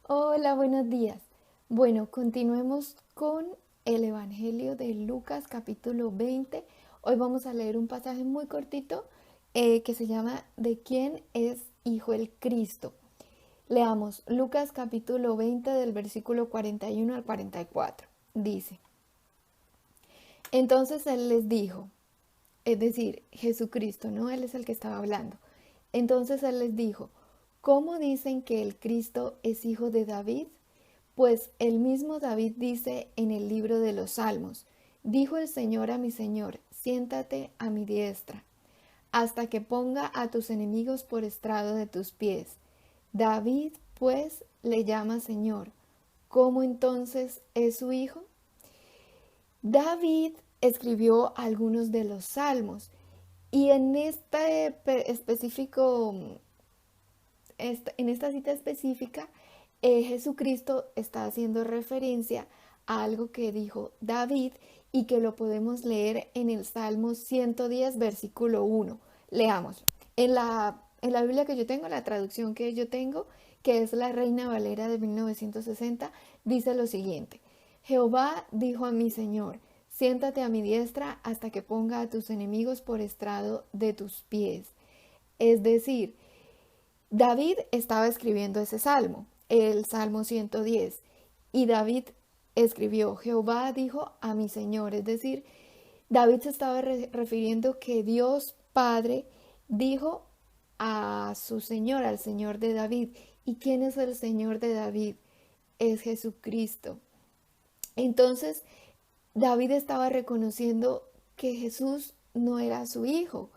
Hola, buenos días. Bueno, continuemos con el Evangelio de Lucas capítulo 20. Hoy vamos a leer un pasaje muy cortito que se llama ¿De quién es hijo el Cristo? Leamos Lucas capítulo 20 del versículo 41 al 44. Dice, entonces él les dijo, es decir, Jesucristo, ¿no? Él es el que estaba hablando. Entonces él les dijo, ¿cómo dicen que el Cristo es hijo de David? Pues el mismo David dice en el libro de los Salmos, dijo el Señor a mi Señor, siéntate a mi diestra, hasta que ponga a tus enemigos por estrado de tus pies. David, pues, le llama Señor. ¿Cómo entonces es su hijo? David escribió algunos de los salmos y en este específico, en esta cita específica, Jesucristo está haciendo referencia a algo que dijo David y que lo podemos leer en el Salmo 110, versículo 1. Leamos. En la Biblia que yo tengo, la traducción que yo tengo, que es la Reina Valera de 1960, dice lo siguiente. Jehová dijo a mi Señor, siéntate a mi diestra hasta que ponga a tus enemigos por estrado de tus pies. Es decir, David estaba escribiendo ese salmo, el Salmo 110, y David escribió, Jehová dijo a mi Señor, es decir, David se estaba refiriendo que Dios Padre dijo a su Señor, al Señor de David. ¿Y quién es el Señor de David? Es Jesucristo. Entonces, David estaba reconociendo que Jesús no era su hijo.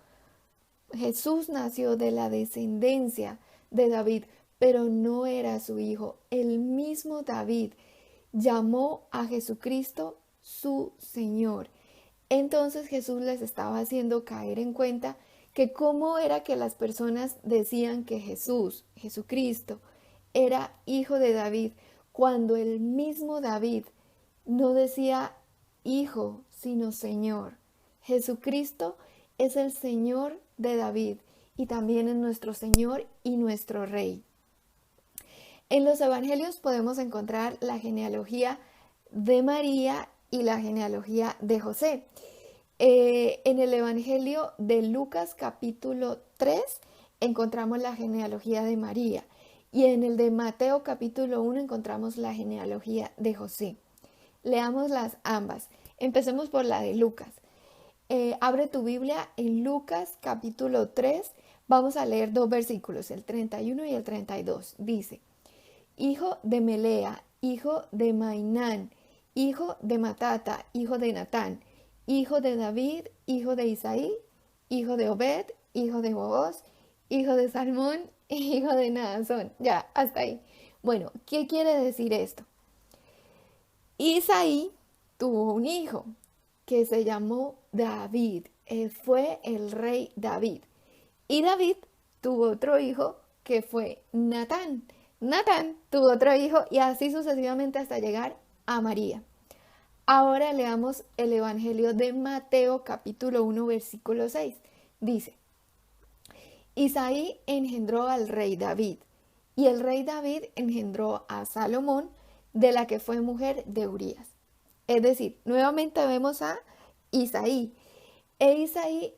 Jesús nació de la descendencia de David, pero no era su hijo. El mismo David llamó a Jesucristo su Señor. Entonces Jesús les estaba haciendo caer en cuenta que cómo era que las personas decían que Jesucristo, era hijo de David, cuando el mismo David no decía hijo, sino Señor. Jesucristo es el Señor de David y también es nuestro Señor y nuestro Rey. En los evangelios podemos encontrar la genealogía de María y la genealogía de José. En el evangelio de Lucas capítulo 3 encontramos la genealogía de María y en el de Mateo capítulo 1 encontramos la genealogía de José. Leamos las ambas. Empecemos por la de Lucas. Abre tu Biblia en Lucas capítulo 3. Vamos a leer dos versículos, el 31 y el 32. Dice, hijo de Melea, hijo de Mainán, hijo de Matata, hijo de Natán, hijo de David, hijo de Isaí, hijo de Obed, hijo de Booz, hijo de Salmón, hijo de Naasón. Ya, hasta ahí. Bueno, ¿qué quiere decir esto? Isaí tuvo un hijo que se llamó David. Fue el rey David. Y David tuvo otro hijo que fue Natán. Natán tuvo otro hijo y así sucesivamente hasta llegar a María. Ahora leamos el Evangelio de Mateo capítulo 1 versículo 6. Dice, Isaí engendró al rey David y el rey David engendró a Salomón de la que fue mujer de Urías. Es decir, nuevamente vemos a Isaí. Isaí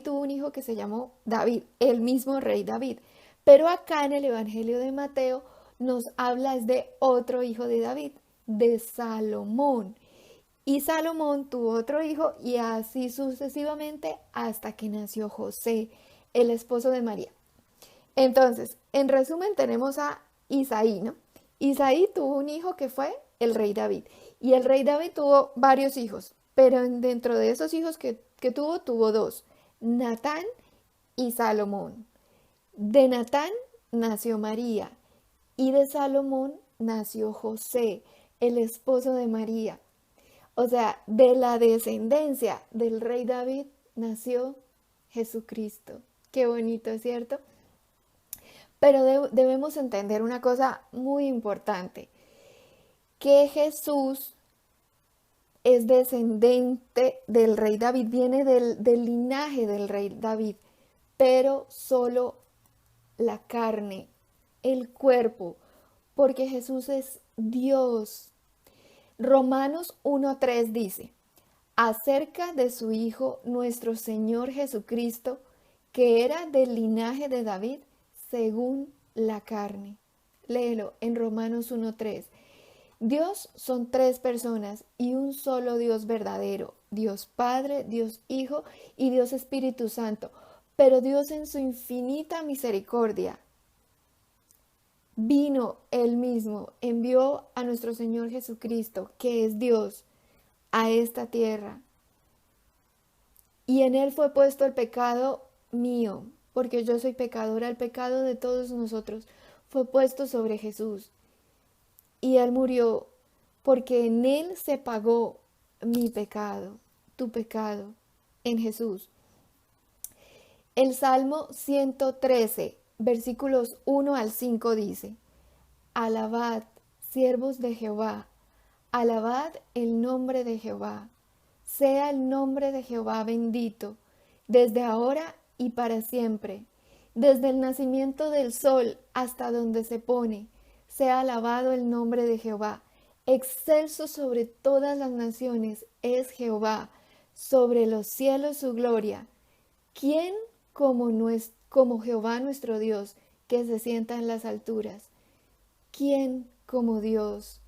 tuvo un hijo que se llamó David, el mismo rey David. Pero acá en el Evangelio de Mateo nos habla de otro hijo de David, de Salomón. Y Salomón tuvo otro hijo y así sucesivamente hasta que nació José, el esposo de María. Entonces, en resumen tenemos a Isaí, ¿no? Isaí tuvo un hijo que fue el rey David. Y el rey David tuvo varios hijos, pero dentro de esos hijos que tuvo dos, Natán y Salomón. De Natán nació María y de Salomón nació José, el esposo de María. O sea, de la descendencia del rey David nació Jesucristo. Qué bonito, ¿cierto? Pero debemos entender una cosa muy importante, que Jesús es descendente del rey David, viene del linaje del rey David, pero solo la carne el cuerpo, porque Jesús es Dios. Romanos 1:3 dice, acerca de su Hijo, nuestro Señor Jesucristo, que era del linaje de David, según la carne. Léelo en Romanos 1:3. Dios son tres personas y un solo Dios verdadero, Dios Padre, Dios Hijo y Dios Espíritu Santo. Pero Dios en su infinita misericordia vino Él mismo, envió a nuestro Señor Jesucristo, que es Dios, a esta tierra. Y en Él fue puesto el pecado mío, porque yo soy pecadora, el pecado de todos nosotros fue puesto sobre Jesús. Y Él murió porque en Él se pagó mi pecado, tu pecado, en Jesús. El Salmo 113, versículos 1 al 5 dice, alabad, siervos de Jehová, alabad el nombre de Jehová. Sea el nombre de Jehová bendito, desde ahora y para siempre. Desde el nacimiento del sol hasta donde se pone, sea alabado el nombre de Jehová. Excelso sobre todas las naciones es Jehová, sobre los cielos su gloria. ¿Quién como Jehová nuestro Dios, que se sienta en las alturas? ¿Quién como Dios?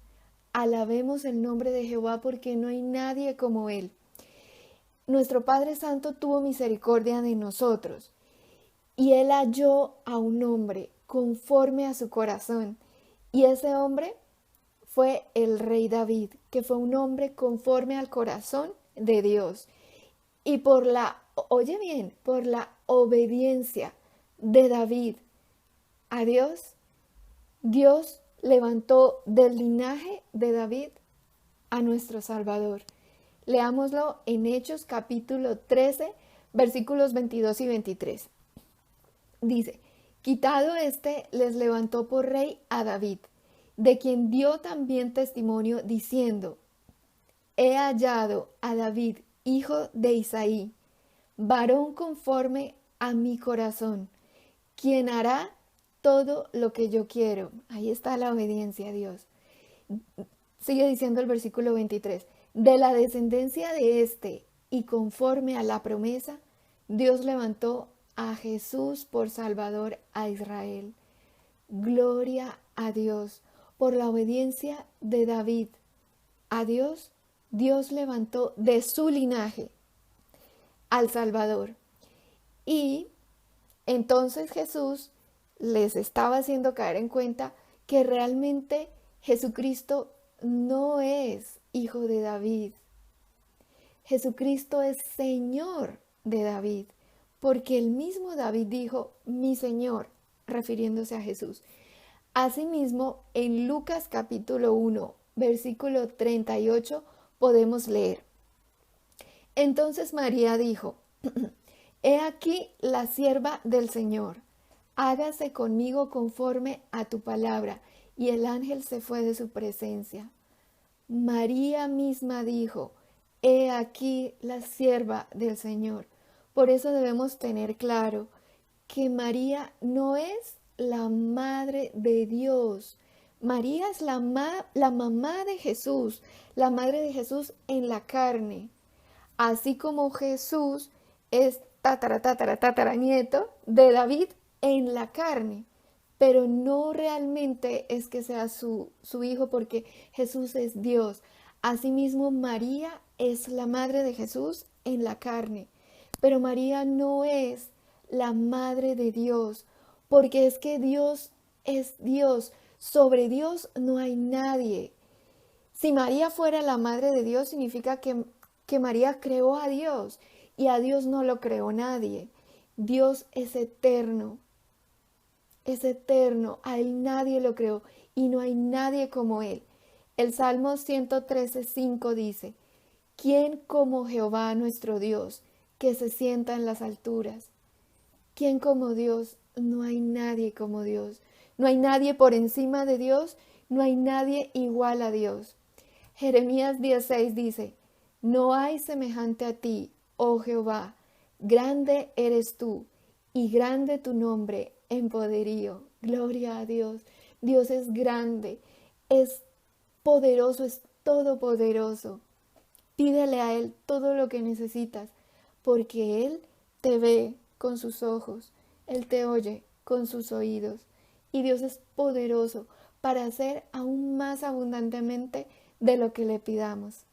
Alabemos el nombre de Jehová porque no hay nadie como Él. Nuestro Padre Santo tuvo misericordia de nosotros y Él halló a un hombre conforme a su corazón. Y ese hombre fue el rey David, que fue un hombre conforme al corazón de Dios. Y oye bien, por la obediencia de David a Dios, Dios levantó del linaje de David a nuestro Salvador. Leámoslo en Hechos capítulo 13, versículos 22 y 23. Dice, quitado les levantó por rey a David, de quien dio también testimonio diciendo, he hallado a David, hijo de Isaí, varón conforme a mi corazón, quien hará todo lo que yo quiero. Ahí está la obediencia a Dios. Sigue diciendo el versículo 23. De la descendencia de y conforme a la promesa, Dios levantó a Jesús por Salvador a Israel. Gloria a Dios. Por la obediencia de David a Dios, Dios levantó de su linaje al Salvador. Y entonces Jesús les estaba haciendo caer en cuenta que realmente Jesucristo no es hijo de David. Jesucristo es Señor de David, porque el mismo David dijo, mi Señor, refiriéndose a Jesús. Asimismo, en Lucas capítulo 1, versículo 38, podemos leer. Entonces María dijo, he aquí la sierva del Señor, hágase conmigo conforme a tu palabra. Y el ángel se fue de su presencia. María misma dijo, he aquí la sierva del Señor. Por eso debemos tener claro que María no es la madre de Dios. María es la mamá de Jesús, la madre de Jesús en la carne. Así como Jesús es tataranieto de David en la carne. Pero no realmente es que sea su hijo, porque Jesús es Dios. Asimismo, María es la madre de Jesús en la carne. Pero María no es la madre de Dios, porque es que Dios es Dios. Sobre Dios no hay nadie. Si María fuera la madre de Dios, significa que María creó a Dios y a Dios no lo creó nadie. Dios es eterno. Es eterno, a Él nadie lo creó y no hay nadie como Él. El Salmo 113:5 dice, ¿quién como Jehová nuestro Dios, que se sienta en las alturas? ¿Quién como Dios? No hay nadie como Dios. No hay nadie por encima de Dios, no hay nadie igual a Dios. Jeremías 10:6 dice, no hay semejante a ti, oh Jehová, grande eres tú y grande tu nombre en poderío. Gloria a Dios. Dios es grande, es poderoso, es todopoderoso. Pídele a Él todo lo que necesitas, porque Él te ve con sus ojos, Él te oye con sus oídos. Y Dios es poderoso para hacer aún más abundantemente de lo que le pidamos.